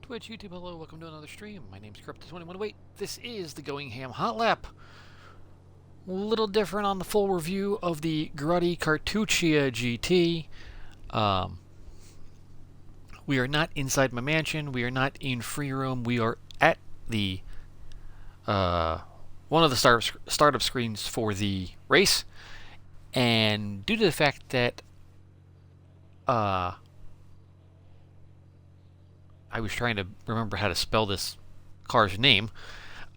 Twitch, YouTube, hello, welcome to another stream. My name's Carttuccia. This is the Going Ham Hot Lap. A little different on the full review of the Grotti Cartuccia GT. We are not inside my mansion. We are not in free roam. We are at the one of the startup screens for the race. And due to the fact that I was trying to remember how to spell this car's name.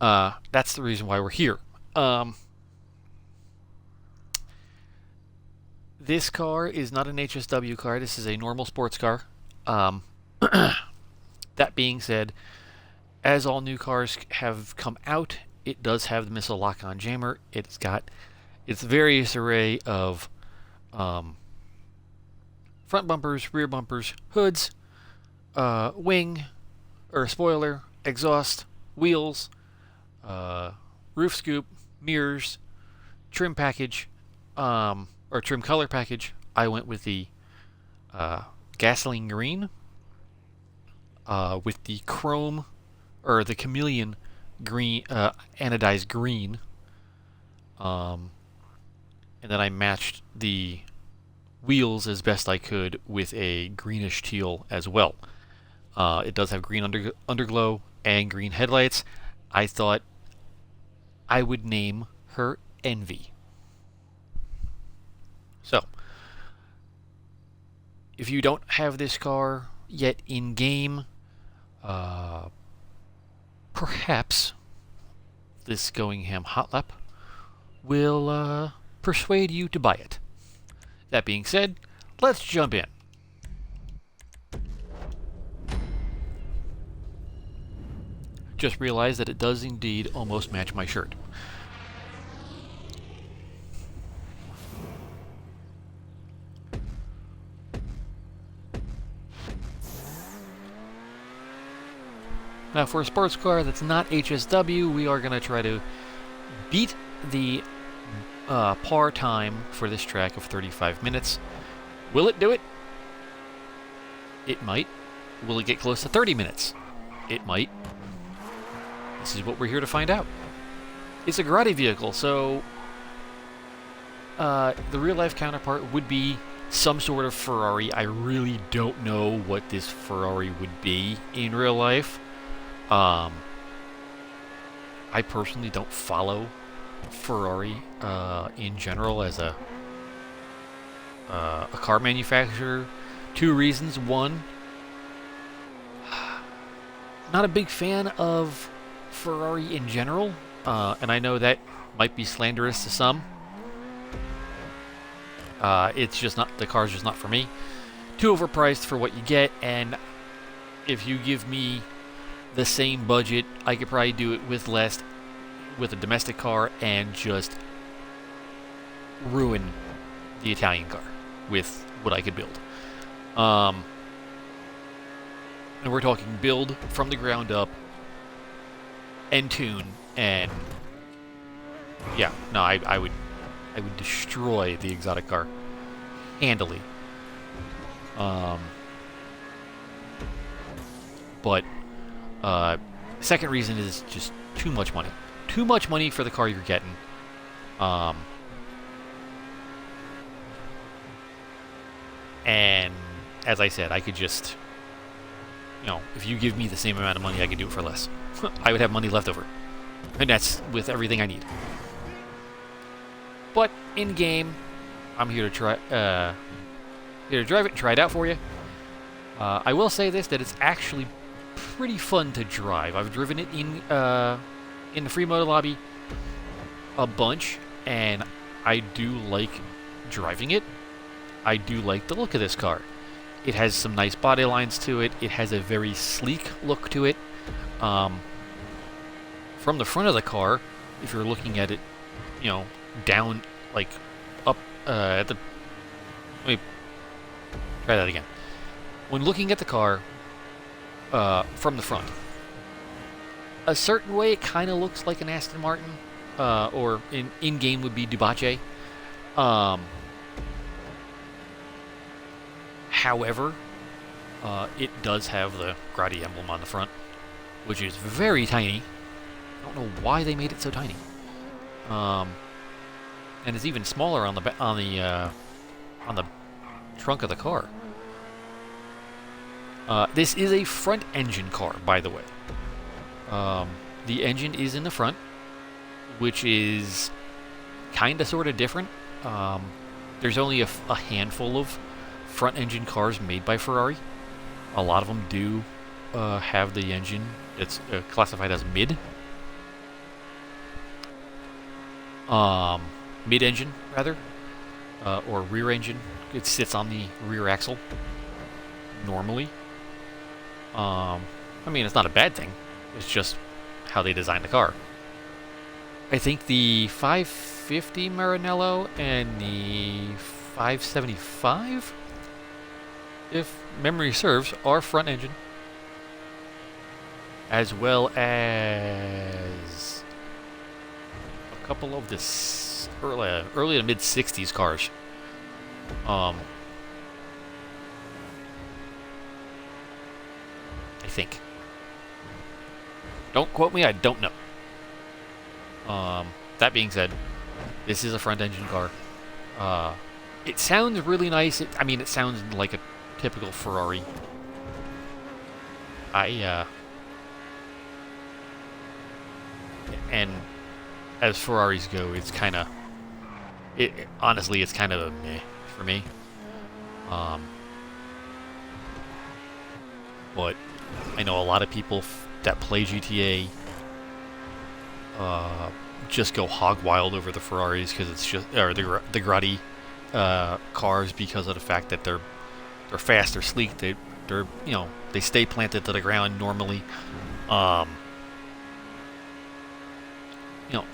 That's the reason why we're here. This car is not an HSW car. This is a normal sports car. That being said, as all new cars have come out, it does have the missile lock-on jammer. It's got its various array of front bumpers, rear bumpers, hoods, wing, or spoiler, exhaust, wheels, roof scoop, mirrors, trim package, or trim color package. I went with the gasoline green, with the chrome, or the chameleon green, anodized green, and then I matched the wheels as best I could with a greenish teal as well. It does have green underglow and green headlights. I thought I would name her Envy. So, if you don't have this car yet in game, perhaps this Going Ham Hot Lap will persuade you to buy it. That being said, let's jump in. Just realized that it does indeed almost match my shirt. Now, for a sports car that's not HSW, we are going to try to beat the par time for this track of 35 minutes. Will it do it? It might. Will it get close to 30 minutes? It might. This is what we're here to find out. It's a Grotti vehicle, so the real-life counterpart would be some sort of Ferrari. I really don't know what this Ferrari would be in real life. I personally don't follow Ferrari in general as a car manufacturer. Two reasons. One, not a big fan of Ferrari in general, and I know that might be slanderous to some. It's just not, the car's just not for me. Too overpriced for what you get, and if you give me the same budget, I could probably do it with less, with a domestic car, and just ruin the Italian car with what I could build. And we're talking build from the ground up, and tune, and yeah, no, I would destroy the exotic car handily. But second reason is just too much money. Too much money for the car you're getting. And as I said, I could just, if you give me the same amount of money, I could do it for less. I would have money left over. And that's with everything I need. But in game, I'm here to try, here to drive it and try it out for you. I will say this, that it's actually pretty fun to drive. I've driven it in the free moto lobby a bunch, and I do like driving it. I do like the look of this car. It has some nice body lines to it. It has a very sleek look to it. From the front of the car, if you're looking at it, down, like, up, at the... Let me try that again. When looking at the car, from the front, a certain way it kind of looks like an Aston Martin, or in-game would be Dubace. However, It does have the Grotti emblem on the front, which is very tiny. I don't know why they made it so tiny. And it's even smaller on the trunk of the car. This is a front engine car, by the way. The engine is in the front, which is kind of sort of different. There's only a handful of front engine cars made by Ferrari. A lot of them do have the engine that's classified as mid. Mid-engine, rather. Or rear engine. It sits on the rear axle, normally. I mean, it's not a bad thing. It's just how they designed the car. I think the 550 Maranello and the 575, if memory serves, are front engine. As well as a couple of the early to mid-60s cars. I think. Don't quote me, I don't know. That being said, this is a front engine car. It sounds really nice. I mean, it sounds like a typical Ferrari. And as Ferraris go, it's kind of... honestly, it's kind of a meh for me. But I know a lot of people that play GTA just go hog wild over the Ferraris because it's just, or the Grotti cars, because of the fact that they're fast, they're sleek, they're you know, they stay planted to the ground normally. You know,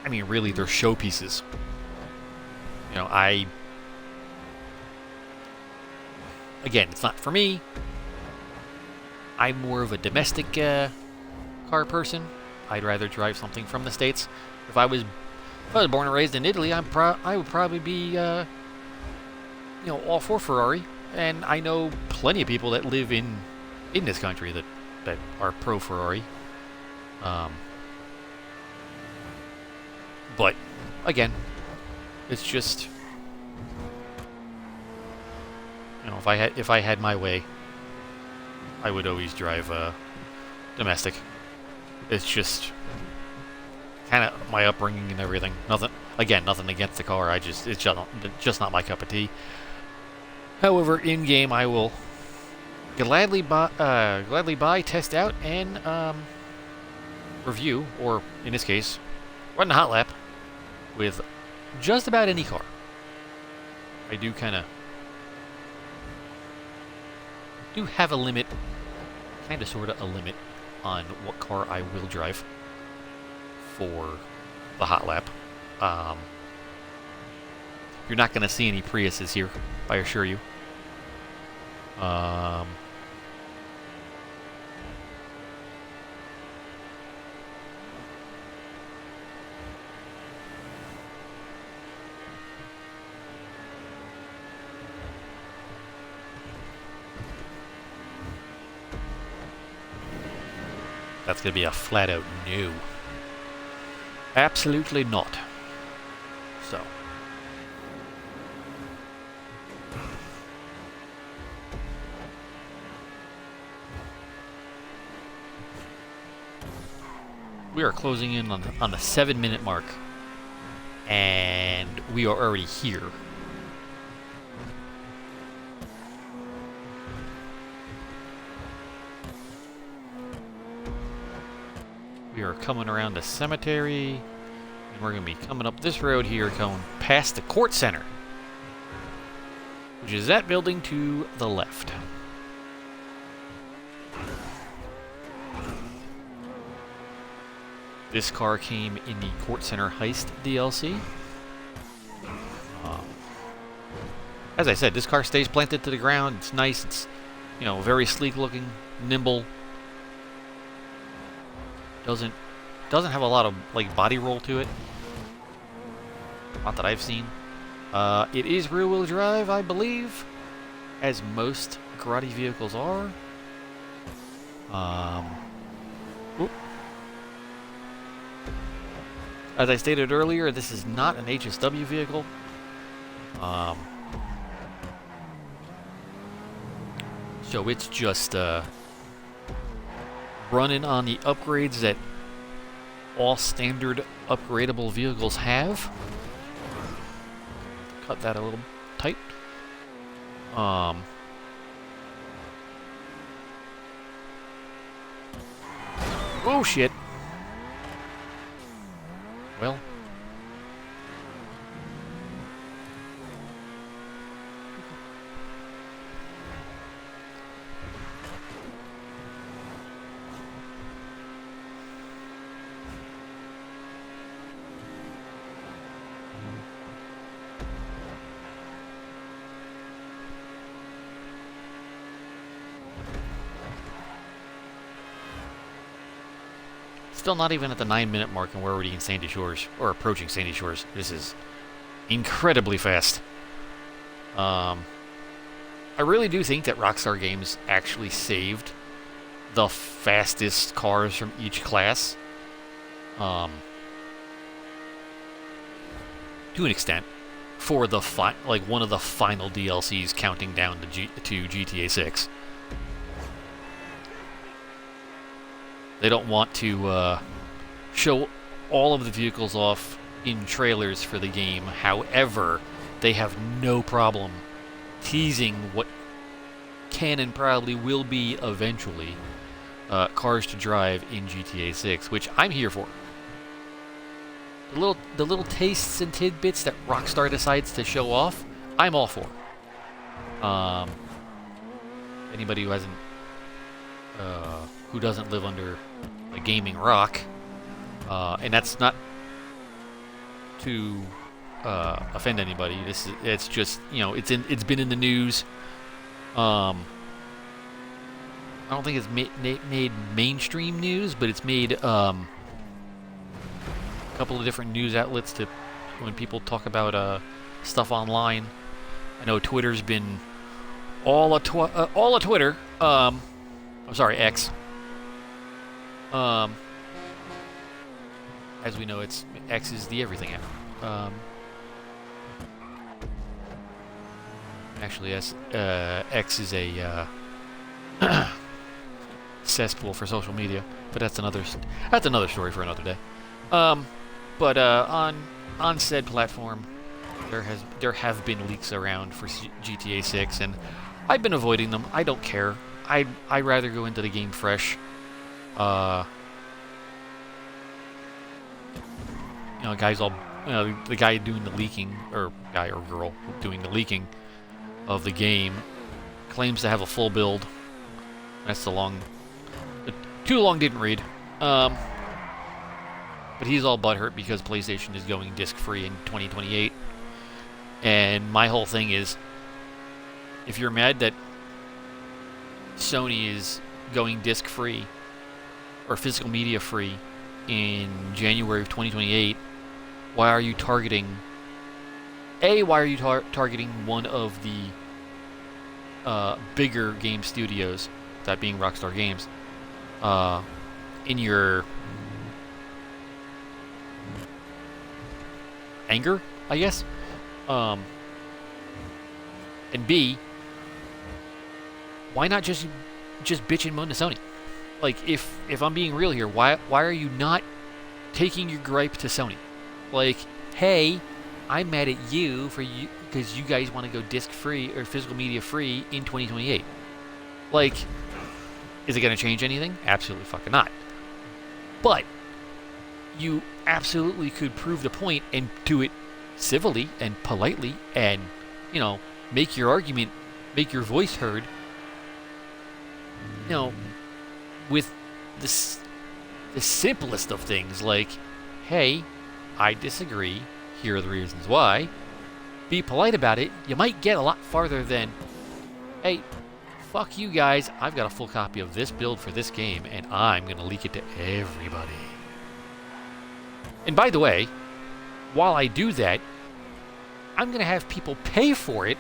I mean, really, they're showpieces. You know, again, it's not for me. I'm more of a domestic car person. I'd rather drive something from the States. If I was born and raised in Italy, I would probably be, you know, all for Ferrari. And I know plenty of people that live in this country that are pro Ferrari. But again, it's just, you know, if I had my way, I would always drive domestic. It's just kind of my upbringing and everything. Nothing against the car. It's just not my cup of tea. However, in game, I will gladly buy, test out, and review, or in this case, run a hot lap with just about any car. I do have a limit, kind of sort of a limit, on what car I will drive for the hot lap. You're not going to see any Priuses here, I assure you. That's going to be a flat-out no. Absolutely not. So. We are closing in on the 7-minute mark. And we are already here. We are coming around the cemetery, and we're going to be coming up this road here, going past the court center, which is that building to the left. This car came in the Court Center Heist DLC. As I said, this car stays planted to the ground. It's nice. It's, you know, very sleek looking, nimble. Doesn't have a lot of like body roll to it. Not that I've seen. It is rear-wheel drive, I believe. as most Grotti vehicles are. Oop. As I stated earlier, this is not an HSW vehicle. So it's just running on the upgrades that all standard upgradable vehicles have. Cut that a little tight. Oh shit. Well. Still not even at the 9-minute mark, and we're already in Sandy Shores, or approaching Sandy Shores. This is incredibly fast. I really do think that Rockstar Games actually saved the fastest cars from each class. To an extent, for the like one of the final DLCs counting down to GTA 6. They don't want to show all of the vehicles off in trailers for the game. However, they have no problem teasing what can and probably will be eventually cars to drive in GTA 6, which I'm here for. The little tastes and tidbits that Rockstar decides to show off, I'm all for. Anybody who hasn't, who doesn't live under a gaming rock, and that's not to offend anybody. It's just, you know, it's been in the news. I don't think it's made mainstream news, but it's made a couple of different news outlets to when people talk about stuff online. I know Twitter's been all a Twitter. I'm sorry, X. As we know, X is the everything app. Actually, X is a cesspool for social media, but that's another story for another day. But on said platform, there have been leaks around for GTA 6, and I've been avoiding them. I don't care. I'd rather go into the game fresh. The guy doing the leaking, or guy or girl doing the leaking of the game, claims to have a full build. That's too long didn't read. But he's all butthurt because PlayStation is going disc-free in 2028. And my whole thing is, if you're mad that Sony is going disc-free or physical media-free in January of 2028, why are you targeting one of the bigger game studios, that being Rockstar Games, in your anger, I guess? And B, why not just bitch and moan to Sony? Like, if I'm being real here, why are you not taking your gripe to Sony? Like, hey, I'm mad at you because you guys want to go disc free or physical media free in 2028. Like, is it going to change anything? Absolutely fucking not. But you absolutely could prove the point and do it civilly and politely, and, you know, make your argument, make your voice heard, you know, with the simplest of things, like, hey, I disagree, here are the reasons why. Be polite about it. You might get a lot farther than, hey, fuck you guys, I've got a full copy of this build for this game, and I'm going to leak it to everybody. And by the way, while I do that, I'm going to have people pay for it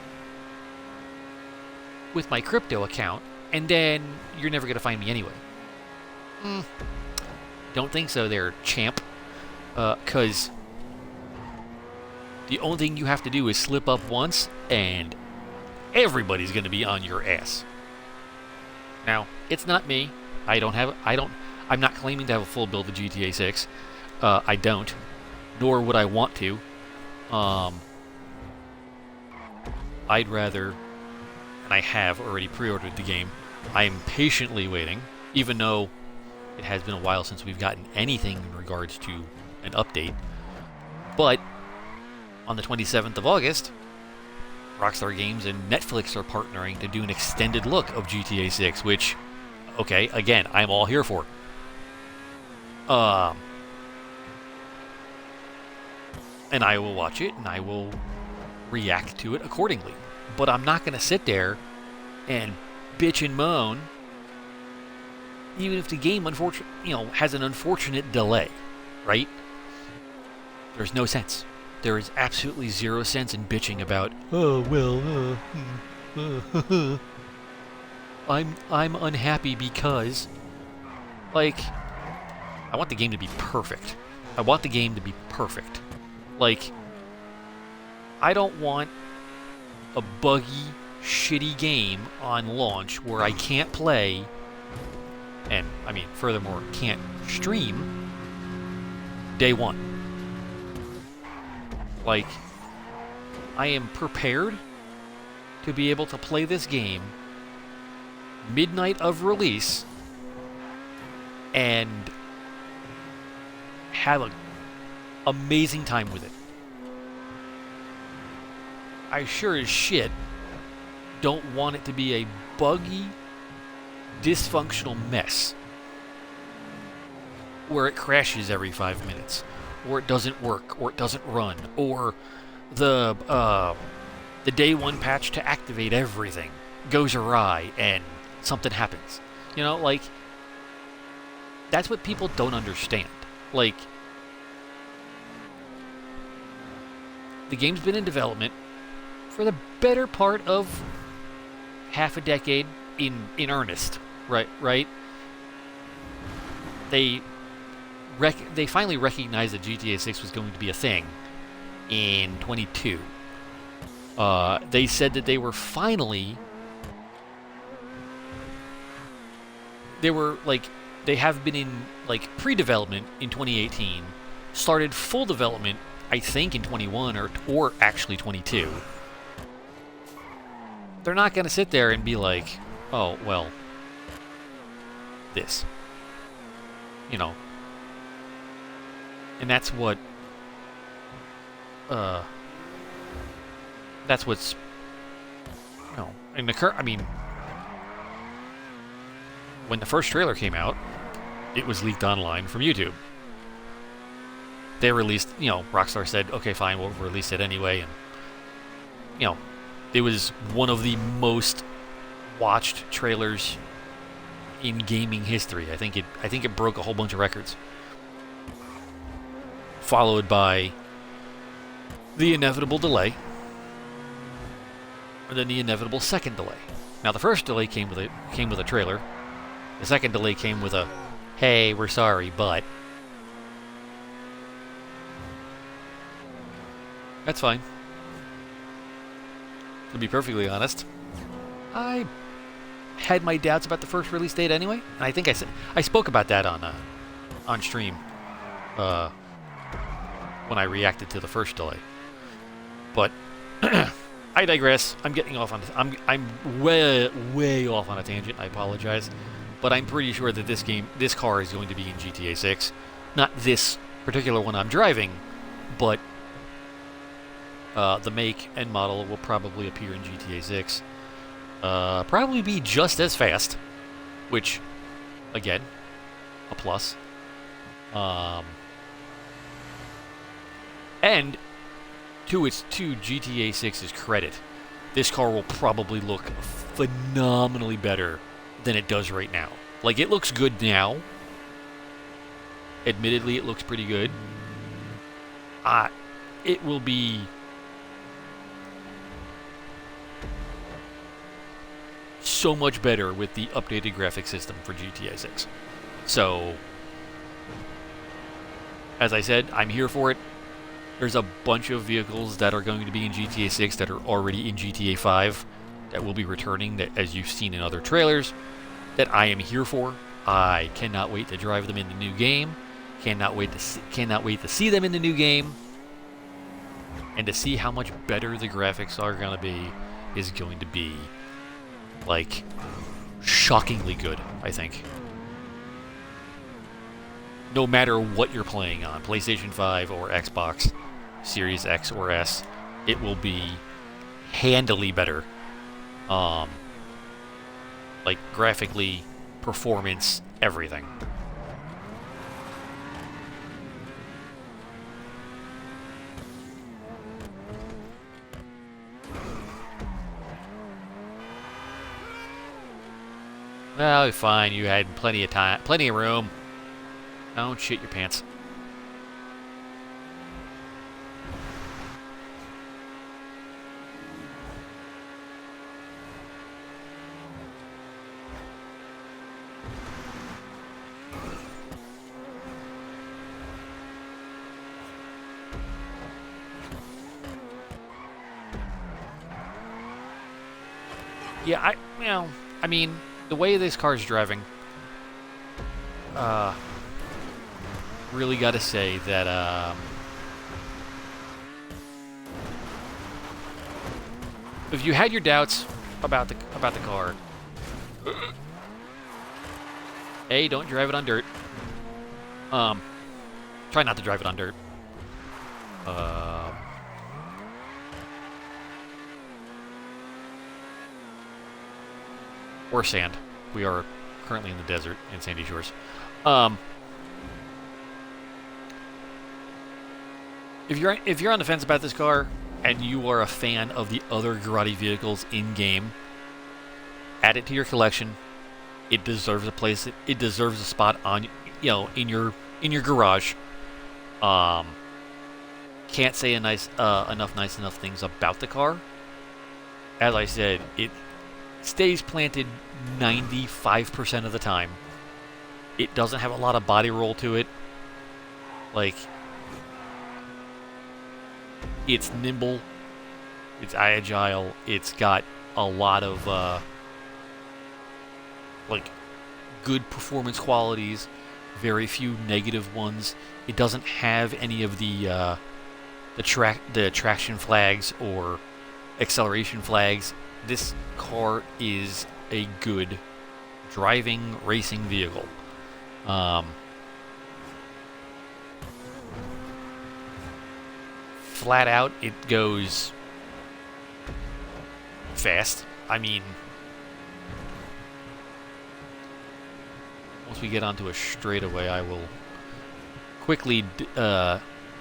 with my crypto account, and then you're never going to find me anyway. Don't think so there, champ. Because the only thing you have to do is slip up once, and everybody's going to be on your ass. Now, it's not me. I'm not claiming to have a full build of GTA 6. I don't. Nor would I want to. I'd rather, and I have already pre-ordered the game. I am patiently waiting, even though it has been a while since we've gotten anything in regards to an update. But on the 27th of August, Rockstar Games and Netflix are partnering to do an extended look of GTA 6, which, okay, again, I'm all here for. And I will watch it, and I will react to it accordingly. But I'm not going to sit there and bitch and moan, even if the game, has an unfortunate delay, right? There's no sense. There is absolutely zero sense in bitching about, I'm unhappy because, I want the game to be perfect. I want the game to be perfect. I don't want a buggy, shitty game on launch where I can't play, and, furthermore, can't stream day one. I am prepared to be able to play this game midnight of release and have an amazing time with it. I sure as shit don't want it to be a buggy, dysfunctional mess where it crashes every 5 minutes, or it doesn't work, or it doesn't run, or the day one patch to activate everything goes awry and something happens. That's what people don't understand. The game's been in development for the better part of half a decade in earnest, right? They finally recognized that GTA 6 was going to be a thing in 22. They said that they were finally... They have been in, pre-development in 2018, started full development, I think, in 21, or actually 22. They're not going to sit there and be like, oh, well, this. And that's what... that's what's... in the current... when the first trailer came out, it was leaked online from YouTube. They released... Rockstar said, okay, fine, we'll release it anyway, and... it was one of the most watched trailers in gaming history. I think it broke a whole bunch of records. Followed by the inevitable delay, and then the inevitable second delay. Now, the first delay came with a trailer. The second delay came with a, hey, we're sorry, but... That's fine. To be perfectly honest, I had my doubts about the first release date anyway, and I think I spoke about that on stream when I reacted to the first delay. But I digress. I'm getting off on I'm way off on a tangent. I apologize, but I'm pretty sure that this car is going to be in GTA 6. Not this particular one I'm driving, but the make and model will probably appear in GTA 6. Probably be just as fast, which, again, a plus. And to GTA 6's credit, this car will probably look phenomenally better than it does right now. It looks good now. Admittedly, it looks pretty good. It will be... so much better with the updated graphic system for GTA 6. So, as I said, I'm here for it. There's a bunch of vehicles that are going to be in GTA 6 that are already in GTA 5 that will be returning, that, as you've seen in other trailers, that I am here for. I cannot wait to drive them in the new game. Cannot wait to see them in the new game. And to see how much better the graphics are going to be is going to be, like, shockingly good, I think. No matter what you're playing on, PlayStation 5 or Xbox Series X or S, it will be handily better. Like, graphically, performance, everything. Well, fine, you had plenty of time, plenty of room. Don't shit your pants. Yeah, I mean, the way this car's driving, really got to say that, if you had your doubts about the car, A, don't drive it on dirt. Try not to drive it on dirt. Or sand. We are currently in the desert in Sandy Shores. If you're on the fence about this car and you are a fan of the other Grotti vehicles in game, add it to your collection. It deserves a place. It deserves a spot on, in your garage. Can't say enough nice things about the car. As I said, it stays planted 95% of the time. It doesn't have a lot of body roll to it. Like, it's nimble, it's agile, it's got a lot of like, good performance qualities, very few negative ones. It doesn't have any of the traction flags or acceleration flags. This car is a good driving, racing vehicle. Flat out, it goes fast. I mean, once we get onto a straightaway, I will quickly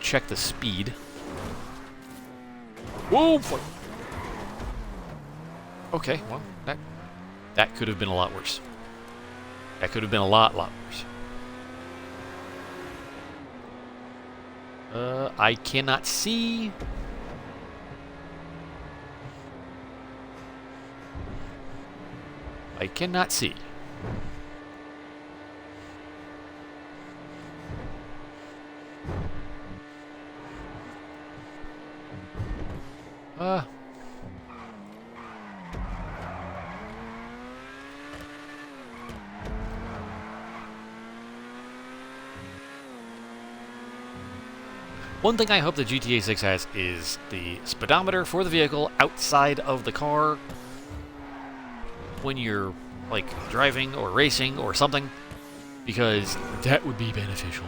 check the speed. Whoa! Okay, well, that could have been a lot worse. That could have been a lot worse. I cannot see. I cannot see. One thing I hope the GTA 6 has is the speedometer for the vehicle outside of the car when you're, like, driving or racing or something, because that would be beneficial.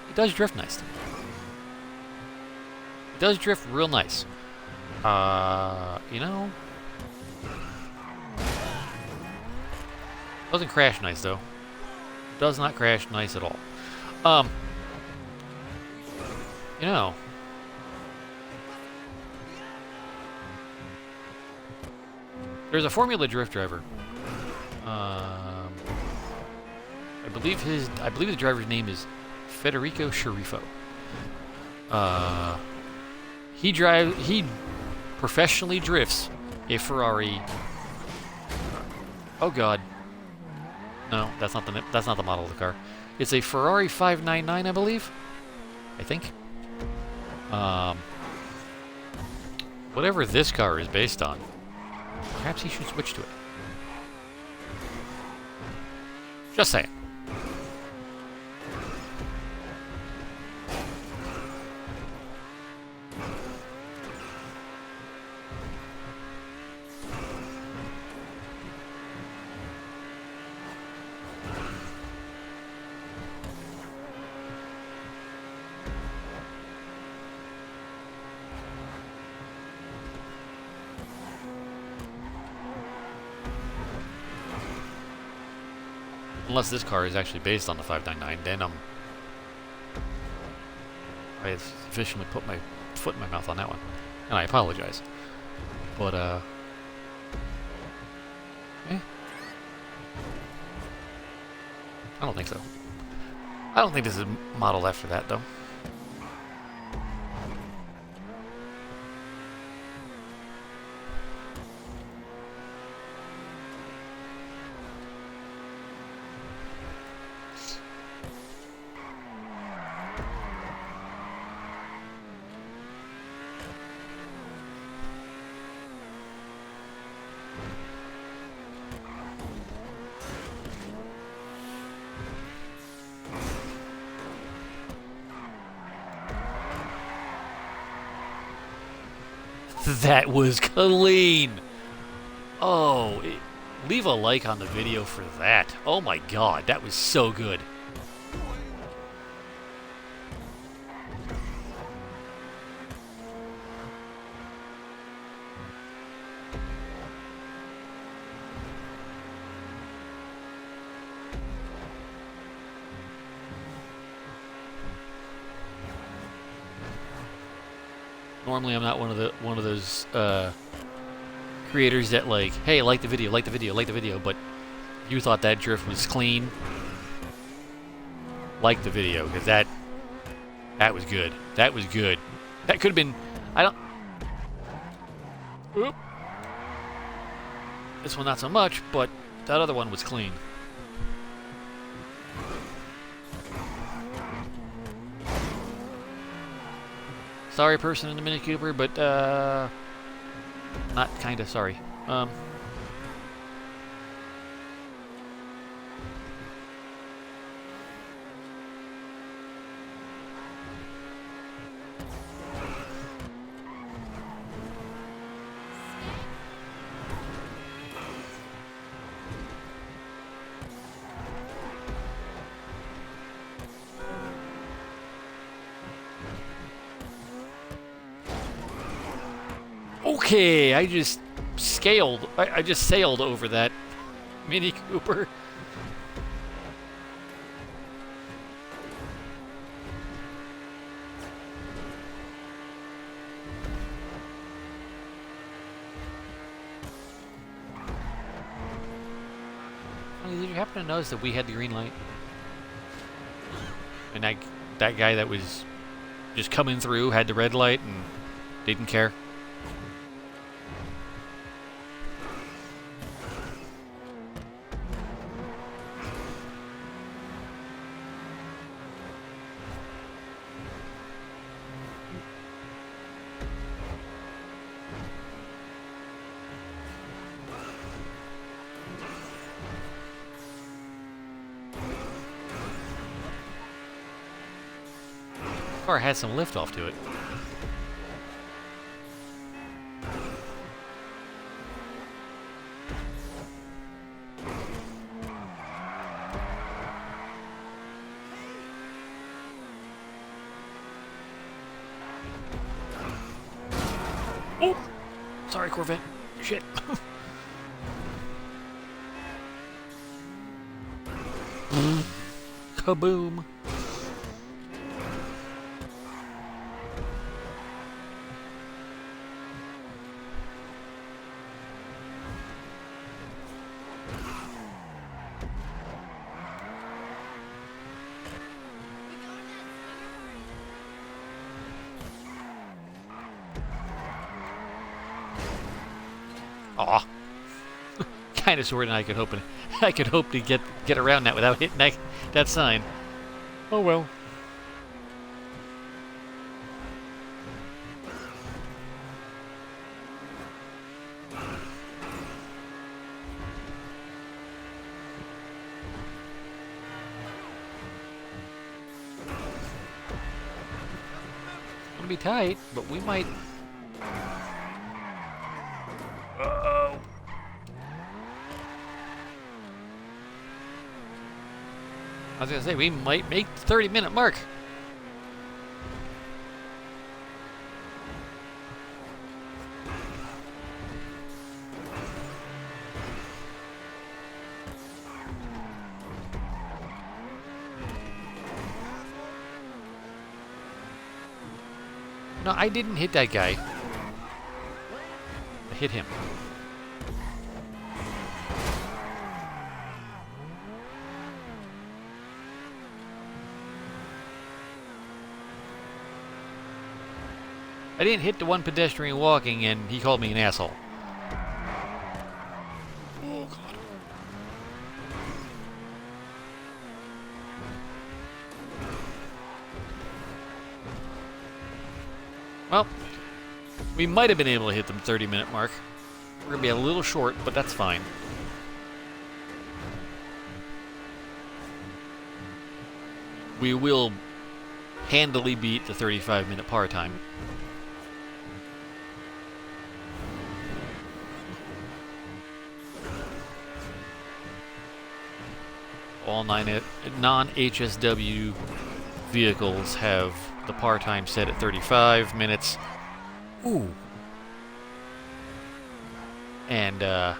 It does drift nice. It does drift real nice. Doesn't crash nice, though. Does not crash nice at all. There's a Formula Drift driver. I believe the driver's name is Federico Sharifo. He professionally drifts a Ferrari. Oh God. No, that's not the model of the car. It's a Ferrari 599, I believe. I think. Whatever this car is based on, perhaps he should switch to it. Just saying. Unless this car is actually based on the 599, then I have sufficiently put my foot in my mouth on that one. And I apologize. But, eh. I don't think so. I don't think this is modeled after that, though. That was clean. Oh, leave a like on the video for that. Oh my God, that was so good. Normally, I'm not one of those creators that like, hey, like the video, but you thought that drift was clean. Like the video, because that was good. That was good. That could have been. I don't. Oop. This one not so much, but that other one was clean. Sorry, person in the Mini Cooper, but not kinda sorry. Okay, I just I just sailed over that Mini Cooper. Did you happen to notice that we had the green light? And that guy that was just coming through had the red light and didn't care? Car had some lift off to it. Oh! Sorry, Corvette. Shit. Kaboom. Aw. Kind of, sort of. I could hope to get around that without hitting that sign. Oh well. It'll be tight, but we might. Uh-oh. I was gonna say, we might make the 30-minute mark. No, I didn't hit that guy. I hit him. I didn't hit the one pedestrian walking, and he called me an asshole. Oh, God. Well, we might have been able to hit the 30-minute mark. We're going to be a little short, but that's fine. We will handily beat the 35-minute par time. All non-HSW vehicles have the par time set at 35 minutes. Ooh. And,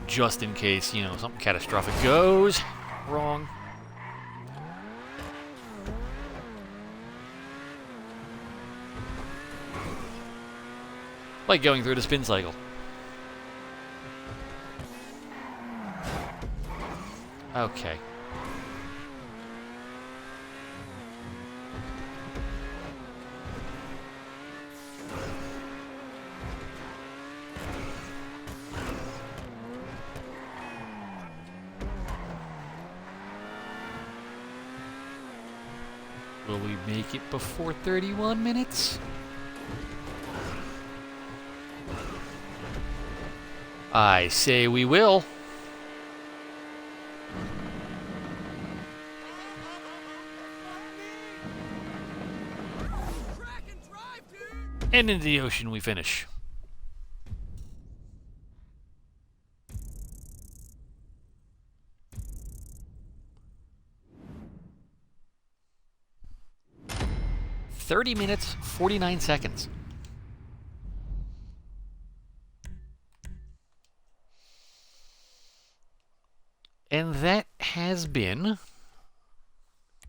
just in case, you know, something catastrophic goes wrong. Like going through the spin cycle. Okay. Will we make it before 31 minutes? I say we will. And into the ocean we finish. "30 minutes, 49 seconds. And that has been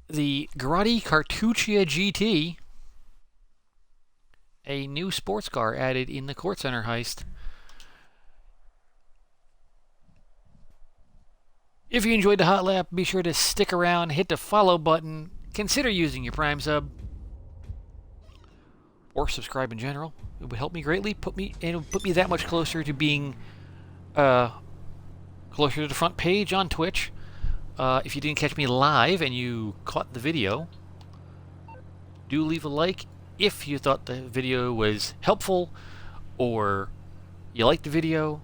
the Grotti Cartuccia GT, a new sports car added in the Court Center heist. If you enjoyed the Hot Lap, be sure to stick around, hit the follow button, consider using your Prime sub, or subscribe in general. It would help me greatly. It would put me that much closer to being closer to the front page on Twitch. If you didn't catch me live and you caught the video, do leave a like if you thought the video was helpful or you liked the video.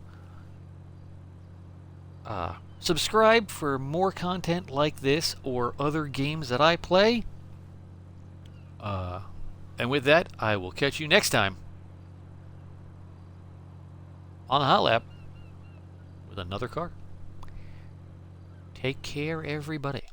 Subscribe for more content like this or other games that I play. And with that, I will catch you next time on the Hot Lap with another car. Take care, everybody.